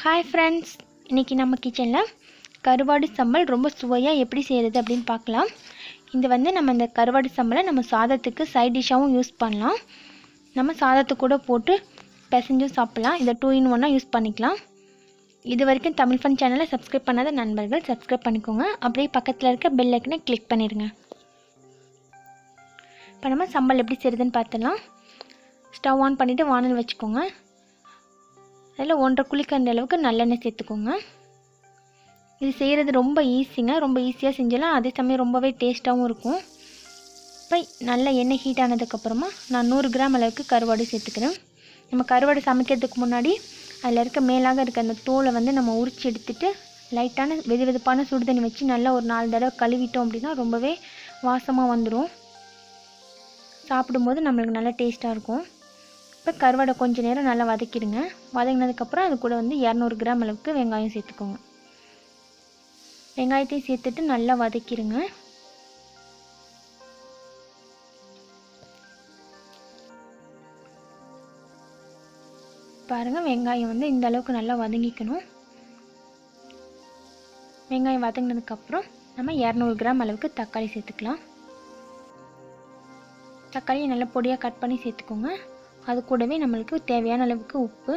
Hi friends, இன்றைக்கி நம்ம கிச்சனில் கருவாடு சம்பல் ரொம்ப சுவையாக எப்படி செய்கிறது அப்படின்னு பார்க்கலாம். இது நம்ம இந்த கருவாடு சம்பலை நம்ம சாதத்துக்கு சைட் டிஷ்ஷாகவும் யூஸ் பண்ணலாம். நம்ம சாதத்துக்கு கூட போட்டு பிசைஞ்சும் சாப்பிட்லாம். இதை 2 in 1 யூஸ் பண்ணிக்கலாம். இது வரைக்கும் தமிழ் ஃபன் சேனலை சப்ஸ்கிரைப் பண்ணாத நண்பர்கள் சப்ஸ்கிரைப் பண்ணிக்கோங்க. அப்படியே பக்கத்தில் இருக்க பெல் ஐக்கனை கிளிக் பண்ணிடுங்க. இப்போ நம்ம சம்பல் எப்படி செய்கிறதுன்னு பார்த்துலாம். ஸ்டவ் ஆன் பண்ணிவிட்டு வானல் வச்சுக்கோங்க. அதில் 1.5 குழிக்கரண்டி அளவுக்கு நல்லெண்ணெய் சேர்த்துக்கோங்க. இது செய்கிறது ரொம்ப ஈஸிங்க, ரொம்ப ஈஸியாக செஞ்சலாம். அதே சமயம் ரொம்பவே டேஸ்ட்டாகவும் இருக்கும். இப்போ நல்ல எண்ணெய் ஹீட் ஆனதுக்கப்புறமா நான் 100 கிராம் அளவுக்கு கருவாடு சேர்த்துக்கிறேன். நம்ம கருவாடு சமைக்கிறதுக்கு முன்னாடி அதில் இருக்க மேலாக இருக்க அந்த தோலை நம்ம உரித்து எடுத்துகிட்டு லைட்டான வெதுவெதுப்பான சுடுதண்ணி வச்சு நல்லா ஒரு 4 தடவை கழுவிட்டோம் அப்படின்னா ரொம்பவே வாசமாக வந்துடும். சாப்பிடும்போது நம்மளுக்கு நல்லா டேஸ்ட்டாக இருக்கும். இப்போ கருவாடை கொஞ்சம் நேரம் நல்லா வதக்கிடுங்க. வதங்கினதுக்கப்புறம் அது கூட 200 கிராம் அளவுக்கு வெங்காயம் சேர்த்துக்கோங்க. வெங்காயத்தையும் சேர்த்துட்டு நல்லா வதக்கிடுங்க. பாருங்கள், வெங்காயம் இந்த அளவுக்கு நல்லா வதங்கிக்கணும். வெங்காயம் வதங்கினதுக்கப்புறம் நம்ம 200 கிராம் அளவுக்கு தக்காளி சேர்த்துக்கலாம். தக்காளியை நல்லா பொடியாக கட் பண்ணி சேர்த்துக்கோங்க. அது கூடவே நம்மளுக்கு தேவையான அளவுக்கு உப்பு,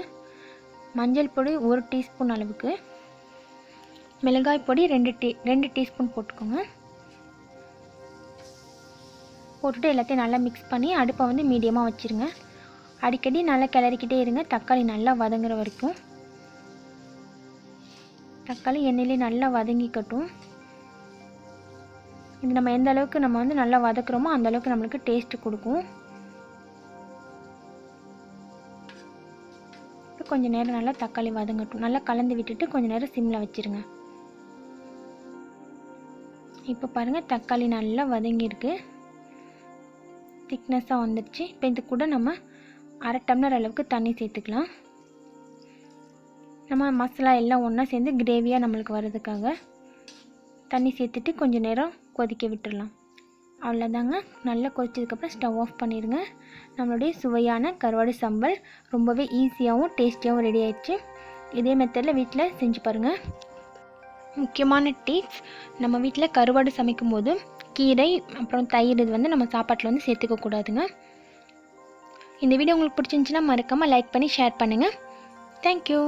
மஞ்சள் பொடி 1 டீஸ்பூன் அளவுக்கு, மிளகாய் பொடி 2 டீஸ்பூன் போட்டுக்கோங்க. போட்டுட்டு எல்லாத்தையும் நல்லா மிக்ஸ் பண்ணி அடுப்பை மீடியமாக வச்சுருங்க. அடிக்கடி நல்லா கிளறிக்கிட்டே இருங்க, தக்காளி நல்லா வதங்குற வரைக்கும். தக்காளி எண்ணெயிலே நல்லா வதங்கிக்கட்டும். இது நம்ம எந்த அளவுக்கு நம்ம நல்லா வதக்குறோமோ அந்த அளவுக்கு நம்மளுக்கு டேஸ்ட்டு கொடுக்கும். கொஞ்சம் நேரம் நல்லா தக்காளி வதங்கட்டும். நல்லா கலந்து விட்டுட்டு கொஞ்சம் நேரம் சிம்மில் வச்சுருங்க. இப்போ பாருங்கள், தக்காளி நல்லா வதங்கியிருக்கு, திக்னஸாக வந்துடுச்சு. இப்போ இது கூட நம்ம 1/2 டம்ளர் அளவுக்கு தண்ணி சேர்த்துக்கலாம். நம்ம மசாலா எல்லாம் ஒன்றா சேர்ந்து கிரேவியாக நம்மளுக்கு வர்றதுக்காக தண்ணி சேர்த்துட்டு கொஞ்சம் நேரம் கொதிக்க விட்டுடலாம். அவ்வளோதாங்க. நல்லா கொதிச்சதுக்கப்புறம் ஸ்டவ் ஆஃப் பண்ணிடுங்க. நம்மளுடைய சுவையான கருவாடு சம்பல் ரொம்பவே ஈஸியாகவும் டேஸ்டியாகவும் ரெடி ஆயிடுச்சு. இதே மெத்தடில் வீட்டில் செஞ்சு பாருங்கள். முக்கியமான டிப்ஸ், நம்ம வீட்டில் கருவாடு சமைக்கும்போது கீரை அப்புறம் தயிர் இது நம்ம சாப்பாட்டில் சேர்த்துக்க கூடாதுங்க. இந்த வீடியோ உங்களுக்கு பிடிச்சிருந்துச்சுன்னா மறக்காமல் லைக் பண்ணி ஷேர் பண்ணுங்கள். தேங்க்யூ.